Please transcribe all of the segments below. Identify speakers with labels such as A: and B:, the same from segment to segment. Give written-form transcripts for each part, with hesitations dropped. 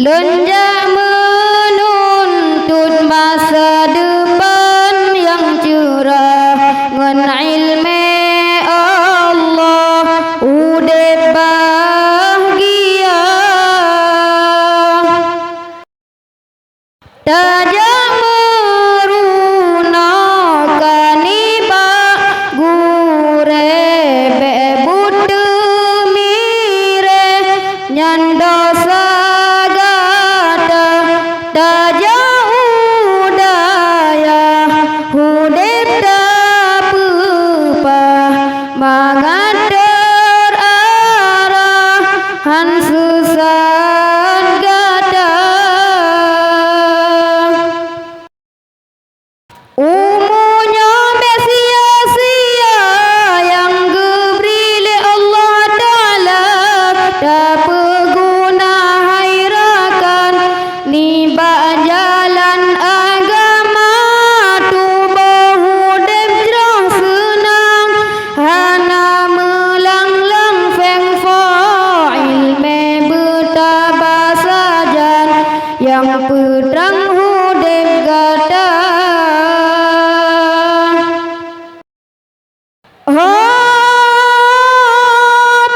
A: Lunja menuntut masa depan yang cerah ngan ilmu Allah udep bahagia. Tajak merunakan ibak gure bebut mire nyandosa gata tajak udaya hudep dapupah mangader arahan susan gata. Umunya sia-sia yang diberi Allah Ta'ala dapat guna hairakan nibak jalan agama tubuh hudep jerah senang hana melanglang feng fa'il me betaba sajan yang pedang hudep gata.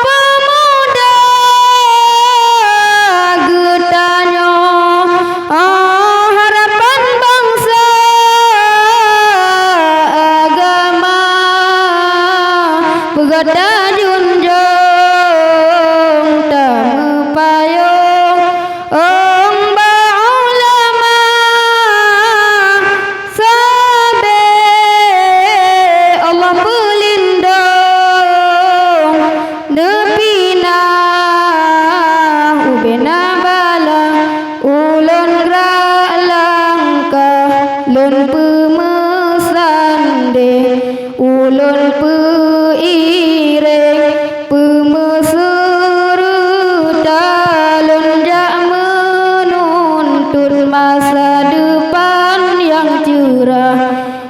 A: Pemuda getanya harapan bangsa agama begata junjung tamu payung ba ulama sabe Allah pelindung nepina ubena bala ulun gerak langkah lun pemesan de ulun peiring pemeserta lun jak menuntut masa depan yang cerah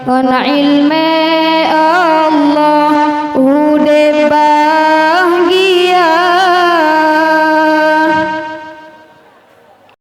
A: ngan ilmu